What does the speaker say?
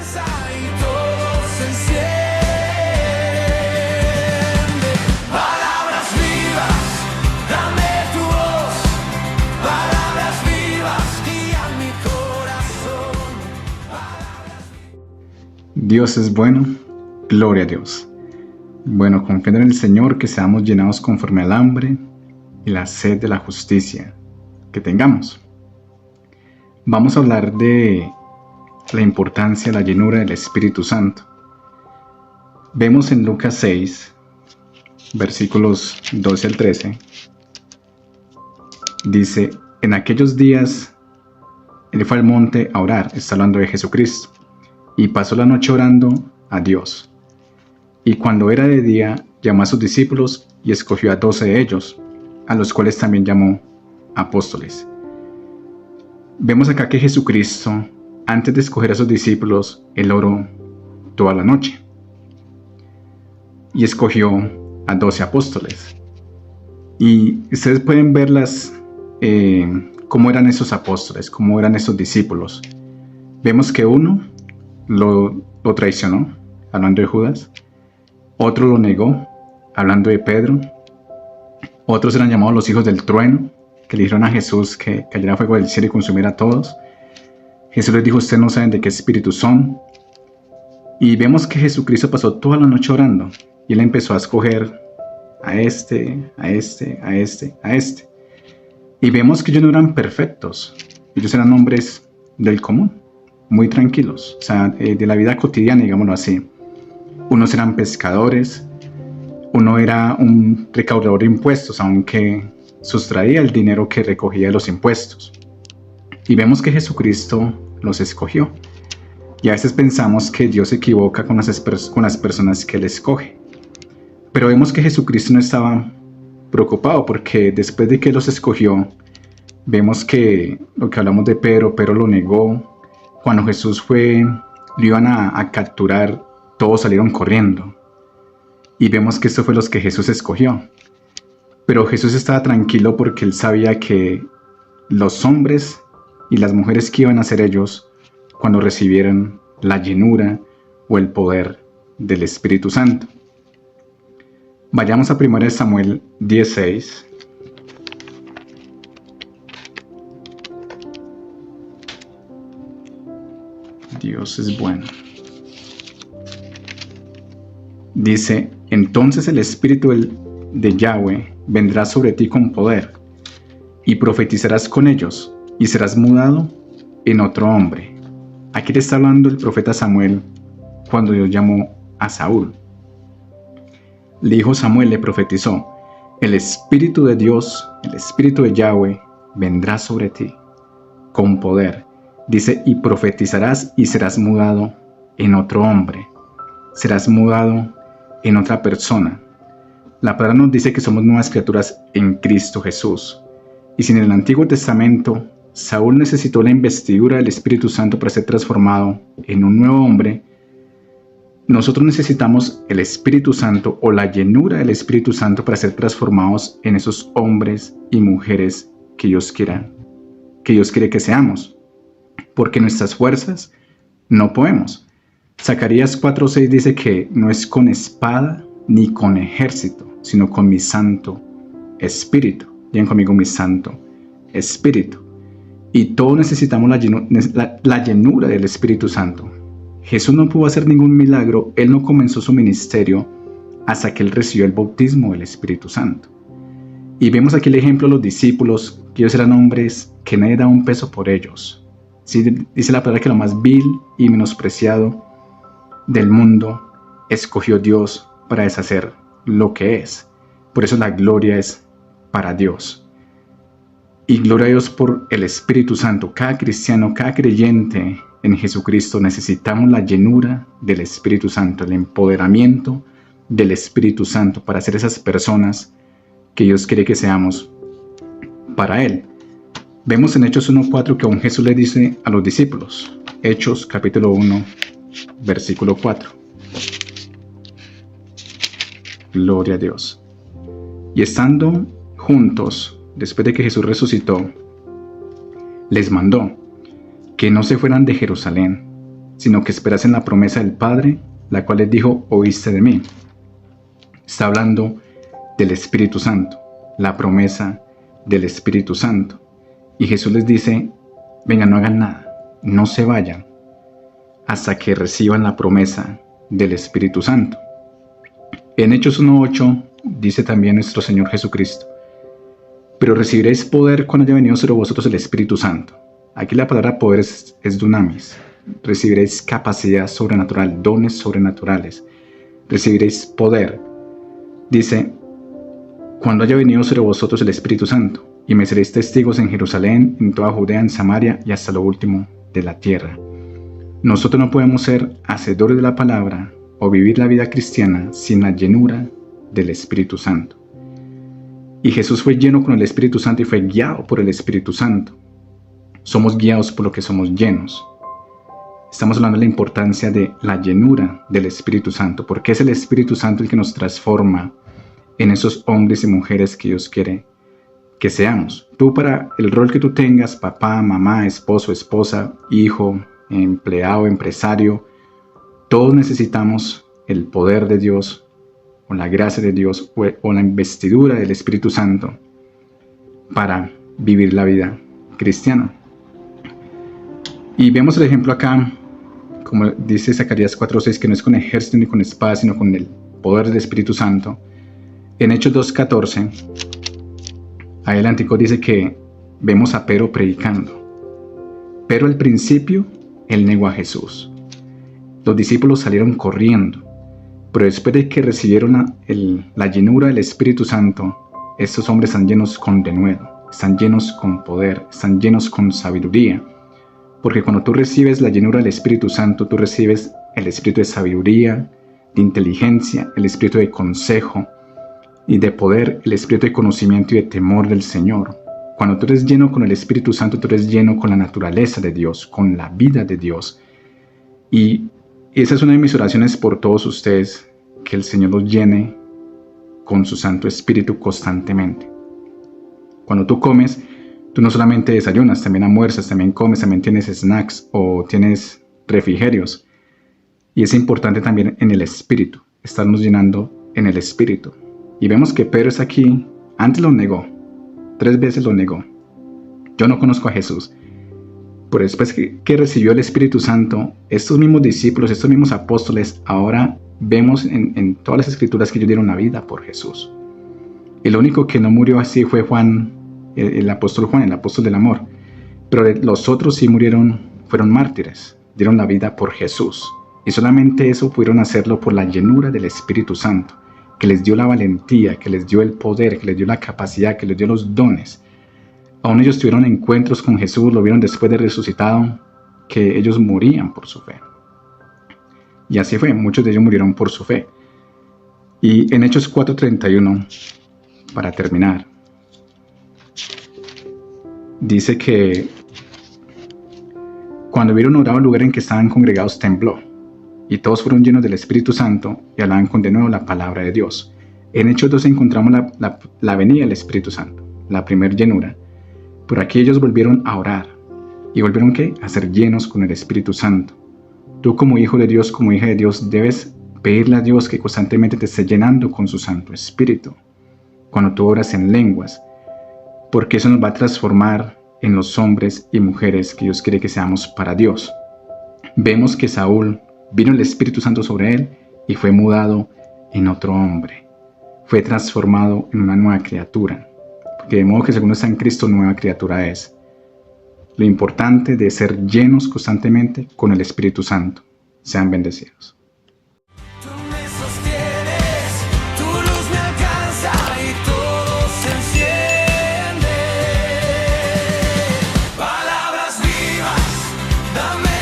comienza y todo se enciende. Palabras vivas, dame tu voz. Palabras vivas, guía mi corazón. Dios es bueno, gloria a Dios. Bueno, confiando en el Señor, que seamos llenados conforme al hambre y la sed de la justicia que tengamos. Vamos a hablar de la importancia de la llenura del Espíritu Santo. Vemos en Lucas 6, versículos 12 al 13, dice: en aquellos días él fue al monte a orar, está hablando de Jesucristo, y pasó la noche orando a Dios. Y cuando era de día, llamó a sus discípulos y escogió a 12 de ellos, a los cuales también llamó apóstoles. Vemos acá que Jesucristo, antes de escoger a sus discípulos, él oró toda la noche. Y escogió a 12 apóstoles. Y ustedes pueden ver cómo eran esos apóstoles, cómo eran esos discípulos. Vemos que uno lo traicionó, hablando de Judas. Otro lo negó, hablando de Pedro. Otros eran llamados los hijos del trueno, que le dijeron a Jesús que cayera fuego del cielo y consumiera a todos. Jesús les dijo: ustedes no saben de qué espíritu son. Y vemos que Jesucristo pasó toda la noche orando, y él empezó a escoger a este. Y vemos que ellos no eran perfectos, ellos eran hombres del común, muy tranquilos, o sea, de la vida cotidiana, digámoslo así. Unos eran pescadores, uno era un recaudador de impuestos, aunque sustraía el dinero que recogía de los impuestos. Y vemos que Jesucristo los escogió. Y a veces pensamos que Dios se equivoca con las personas que Él escoge. Pero vemos que Jesucristo no estaba preocupado, porque después de que los escogió, vemos que lo que hablamos de Pedro lo negó. Cuando Jesús lo iban a capturar, todos salieron corriendo. Y vemos que esto fue los que Jesús escogió. Pero Jesús estaba tranquilo porque él sabía que los hombres y las mujeres que iban a ser ellos cuando recibieran la llenura o el poder del Espíritu Santo. Vayamos a 1 Samuel 16. Dios es bueno. Dice: entonces el Espíritu de Yahweh vendrá sobre ti con poder, y profetizarás con ellos, y serás mudado en otro hombre. Aquí le está hablando el profeta Samuel cuando Dios llamó a Saúl. Le dijo Samuel, le profetizó: el Espíritu de Dios, el Espíritu de Yahweh, vendrá sobre ti con poder. Dice: y profetizarás y serás mudado en otro hombre. Serás mudado en otra persona. La palabra nos dice que somos nuevas criaturas en Cristo Jesús. Y si en el Antiguo Testamento Saúl necesitó la investidura del Espíritu Santo para ser transformado en un nuevo hombre, nosotros necesitamos el Espíritu Santo o la llenura del Espíritu Santo para ser transformados en esos hombres y mujeres que Dios quiere que seamos. Porque nuestras fuerzas no podemos. Zacarías 4:6 dice que no es con espada ni con ejército, sino con mi Santo Espíritu. Digan conmigo: mi Santo Espíritu. Y todos necesitamos la llenura del Espíritu Santo. Jesús no pudo hacer ningún milagro, Él no comenzó su ministerio hasta que Él recibió el bautismo del Espíritu Santo. Y vemos aquí el ejemplo de los discípulos, que ellos eran hombres que nadie daba un peso por ellos. Sí, dice la palabra que lo más vil y menospreciado del mundo escogió Dios para deshacer lo que es. Por eso la gloria es para Dios. Y gloria a Dios por el Espíritu Santo. Cada cristiano, cada creyente en Jesucristo necesitamos la llenura del Espíritu Santo, el empoderamiento del Espíritu Santo para ser esas personas que Dios quiere que seamos para Él. Vemos en Hechos 1:4 que aún Jesús le dice a los discípulos. Hechos capítulo 1, versículo 4. Gloria a Dios. Y estando juntos, después de que Jesús resucitó, les mandó que no se fueran de Jerusalén, sino que esperas en la promesa del Padre, la cual les dijo, oíste de mí. Está hablando del Espíritu Santo, la promesa del Espíritu Santo. Y Jesús les dice, venga, no hagan nada, no se vayan, hasta que reciban la promesa del Espíritu Santo. En Hechos 1:8 dice también nuestro Señor Jesucristo, pero recibiréis poder cuando haya venido sobre vosotros el Espíritu Santo. Aquí la palabra poder es dunamis. Recibiréis capacidad sobrenatural, dones sobrenaturales. Recibiréis poder. Dice, cuando haya venido sobre vosotros el Espíritu Santo, y me seréis testigos en Jerusalén, en toda Judea, en Samaria y hasta lo último de la tierra. Nosotros no podemos ser hacedores de la palabra o vivir la vida cristiana sin la llenura del Espíritu Santo. Y Jesús fue lleno con el Espíritu Santo y fue guiado por el Espíritu Santo. Somos guiados por lo que somos llenos. Estamos hablando de la importancia de la llenura del Espíritu Santo, porque es el Espíritu Santo el que nos transforma en esos hombres y mujeres que Dios quiere que seamos. Tú, para el rol que tú tengas, papá, mamá, esposo, esposa, hijo, empleado, empresario, todos necesitamos el poder de Dios, o la gracia de Dios, o la investidura del Espíritu Santo para vivir la vida cristiana. Y vemos el ejemplo acá, como dice Zacarías 4:6, que no es con ejército ni con espada, sino con el poder del Espíritu Santo. En Hechos 2:14, adelante dice que vemos a Pedro predicando. Pero al principio, él negó a Jesús. Los discípulos salieron corriendo, pero después de que recibieron la llenura del Espíritu Santo, estos hombres están llenos con denuedo, están llenos con poder, están llenos con sabiduría. Porque cuando tú recibes la llenura del Espíritu Santo, tú recibes el espíritu de sabiduría, de inteligencia, el espíritu de consejo y de poder, el espíritu de conocimiento y de temor del Señor. Cuando tú eres lleno con el Espíritu Santo, tú eres lleno con la naturaleza de Dios, con la vida de Dios. Y esa es una de mis oraciones por todos ustedes, que el Señor los llene con su Santo Espíritu constantemente. Cuando tú comes, tú no solamente desayunas, también almuerzas, también comes, también tienes snacks o tienes refrigerios. Y es importante también en el Espíritu, estarnos llenando en el Espíritu. Y vemos que Pedro está aquí, antes lo negó, 3 veces lo negó. Yo no conozco a Jesús. Pero después que recibió el Espíritu Santo, estos mismos discípulos, estos mismos apóstoles, ahora vemos en todas las escrituras que ellos dieron la vida por Jesús. El único que no murió así fue Juan, el apóstol Juan, el apóstol del amor. Pero los otros sí murieron, fueron mártires, dieron la vida por Jesús. Y solamente eso pudieron hacerlo por la llenura del Espíritu Santo, que les dio la valentía, que les dio el poder, que les dio la capacidad, que les dio los dones. Aún ellos tuvieron encuentros con Jesús, lo vieron después de resucitado, que ellos morían por su fe. Y así fue, muchos de ellos murieron por su fe. Y en Hechos 4:31, para terminar, dice que cuando vieron orado el lugar en que estaban congregados tembló, y todos fueron llenos del Espíritu Santo y hablaban con denuedo la palabra de Dios. En Hechos 2 encontramos la venida del Espíritu Santo, la primer llenura. Por aquí ellos volvieron a orar. ¿Y volvieron qué? A ser llenos con el Espíritu Santo. Tú, como hijo de Dios, como hija de Dios, debes pedirle a Dios que constantemente te esté llenando con su Santo Espíritu. Cuando tú oras en lenguas, porque eso nos va a transformar en los hombres y mujeres que Dios quiere que seamos para Dios. Vemos que Saúl, vino el Espíritu Santo sobre él y fue mudado en otro hombre. Fue transformado en una nueva criatura. Porque de modo que según está en Cristo, nueva criatura es. Lo importante de ser llenos constantemente con el Espíritu Santo. Sean bendecidos. Tú me sostienes, tu luz me alcanza y todo se enciende. Palabras vivas, dame